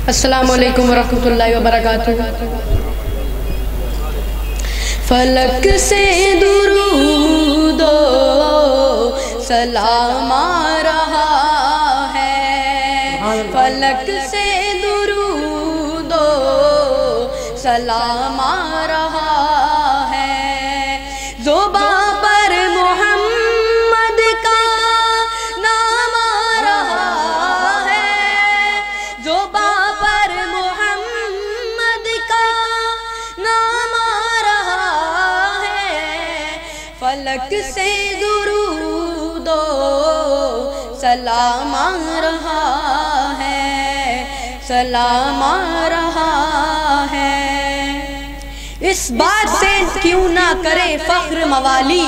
السلام علیکم ورحمۃ اللہ وبرکاتہ۔ فلک سے درود و سلام آ رہا ہے، فلک سے درود و سلام آ رہا ہے، زباں پر محمد کا نام آ رہا ہے، زباں پر محمد کا نام آ رہا ہے، فلک سے درود و سلام آ رہا ہے، سلام آ رہا ہے۔ اس بات سے کیوں نہ کرے فخر موالی،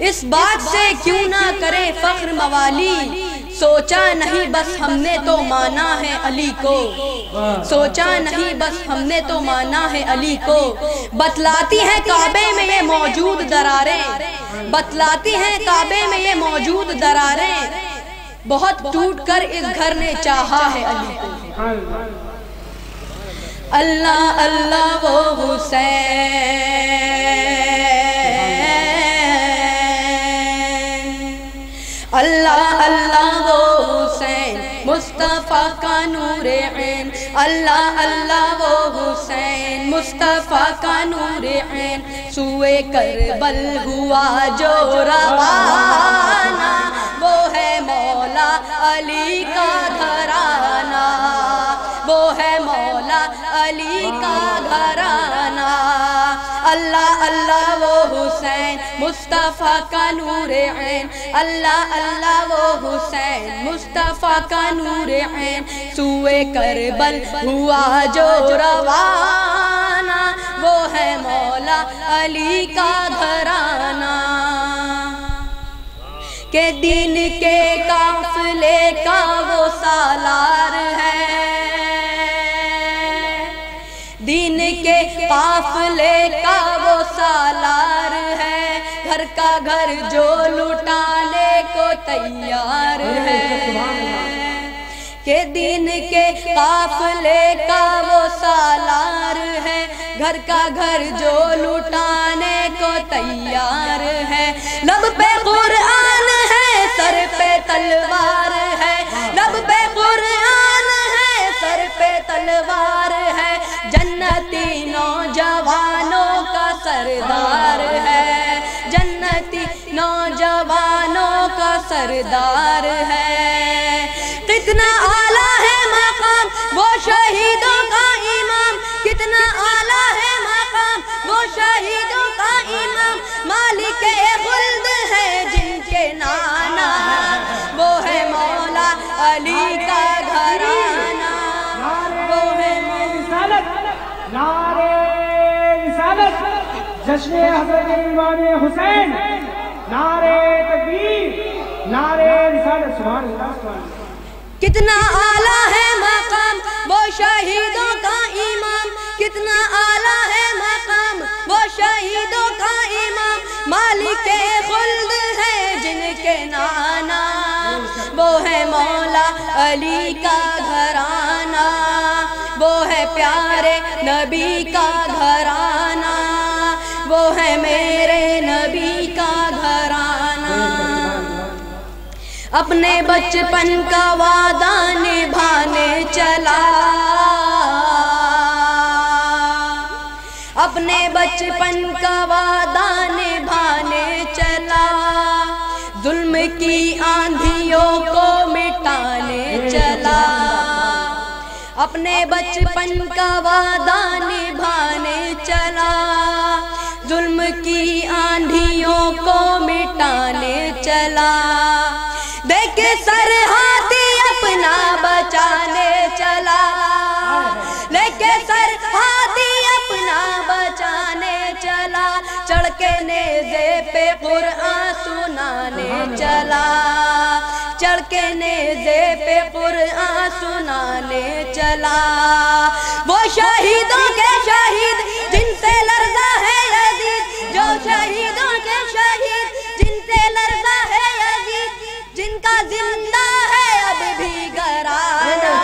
اس بات سے کیوں نہ کرے فخر موالی، سوچا نہیں بس ہم نے تو مانا ہے علی کو، سوچا نہیں بس ہم نے تو مانا ہے علی کو، بتلاتی ہیں کعبے میں یہ موجود دراریں، بتلاتی ہیں کعبے میں یہ موجود دراریں، بہت ٹوٹ کر اس گھر نے چاہا ہے علی کو۔ اللہ اللہ وہ حسین، اللہ اللہ وہ حسین، مصطفیٰ کا نور عین، اللہ اللہ وہ حسین، مصطفیٰ کا نور عین، سوئے کربل ہوا جو روانہ، وہ ہے مولا علی کا گھرانہ، وہ ہے مولا علی کا گھرانہ، اللہ اللہ وہ حسین، مصطفیٰ کا نور عین، اللہ اللہ وہ حسین، مصطفیٰ کا نور عین، سوئے کربل ہوا جو روانہ، وہ ہے مولا علی کا گھرانہ، کہ دین کے قافلے کا وہ سالار ہے، دین کے قافلے کا وہ سالار ہے، گھر کا گھر جو لٹانے کو تیار ہے، کہ دین کے قافلے کا وہ سالار ہے، گھر کا گھر جو لٹانے کو تیار ہے، لب پہ قرآن ہے سر پہ تلوار ہے، لب پہ قرآن ہے سر پہ تلوار ہے، جنتی نوجوانوں کا سردار ہے، جنتی نوجوانوں کا سردار ہے، کتنا اعلیٰ ہے مقام وہ شہیدوں کا امام، کتنا اعلیٰ ہے مقام وہ شہیدوں کا امام، مالک خلد ہے جن کے نانا، وہ ہے مولا علی کا گھرانہ، وہ ہے نعرے رسالت، جشن حضرت امام حسین، نعرے تکبیر، نعرے رسالت، سبحان اللہ سبحان اللہ۔ کتنا اعلیٰ ہے مقام وہ شہیدوں کا امام، کتنا اعلیٰ ہے مقام وہ شہیدوں کا امام، مالک خلد ہے جن کے نانا، وہ ہے مولا علی کا گھرانہ، وہ ہے پیارے نبی کا گھرانہ، وہ ہے میرے نبی کا گھرانہ، اپنے بچپن کا وعدہ نبھانے چلا، اپنے بچپن کا وعدہ نبھانے چلا، ظلم کی آندھیوں کو مٹانے چلا، اپنے بچپن کا وعدہ نبھانے چلا، ظلم کی آندھیوں کو مٹانے چلا، دیکھ سر ہاتھی اپنا بچانے چلا، لے کے سر ہاتھی اپنا بچانے چلا، چڑھ کے نیزے پہ قرآن سنانے چلا، چڑھ کے نیزے پہ قرآن سنانے چلا، وہ شہیدوں کے شہید جن سے لرزا ہے یزید، جو شہیدوں کے شہید جن سے لرزا ہے یزید، جن کا زندہ ہے اب بھی گھرانہ،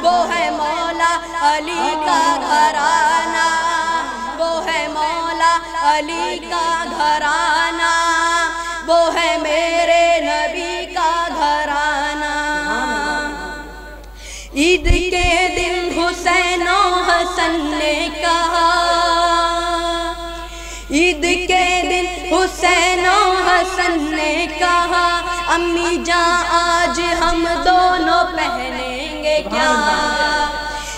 وہ ہے مولا علی کا گھرانہ، وہ ہے مولا علی کا گھرانہ، وہ ہے میرے نبی کا گھرانہ۔ عید کے دن حسین و حسن نے کہا، عید کے دن حسین و حسن نے کہا، امی جان آج ہم دونوں پہنیں گے کیا؟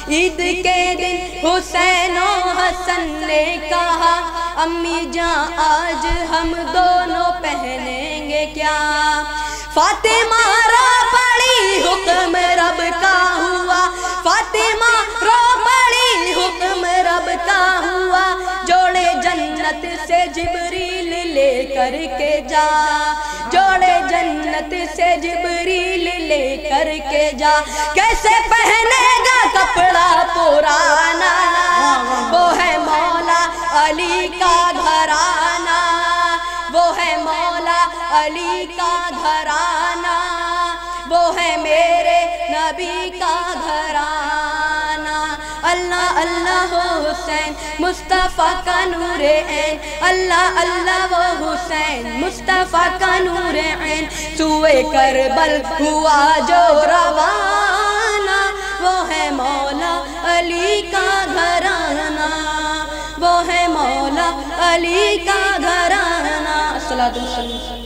عید کے دن حسین و حسن نے کہا، امی جان آج ہم دونوں پہنیں گے کیا؟ فاطمہ رو پڑی حکم رب کا ہوا، فاطمہ رو پڑی حکم رب کا ہوا، جوڑے جنت سے جبریل لے کر کے جا، جوڑے جنت سے جبریل لے کر کے جا، کیسے پہنے گا کپڑا پرانا، وہ ہے مولا علی کا گھرانہ، وہ ہے مولا علی کا گھرانہ، وہ ہے میرے نبی کا گھرانہ۔ اللہ اللہ وہ حسین مصطفیٰ کا نور عین، اللہ اللہ وہ حسین مصطفیٰ کا نور عین، سوئے کربل ہوا جو روانہ، وہ ہے مولا علی کا گھرانہ، وہ ہے مولا علی کا گھرانہ۔ الصلاۃ والسلام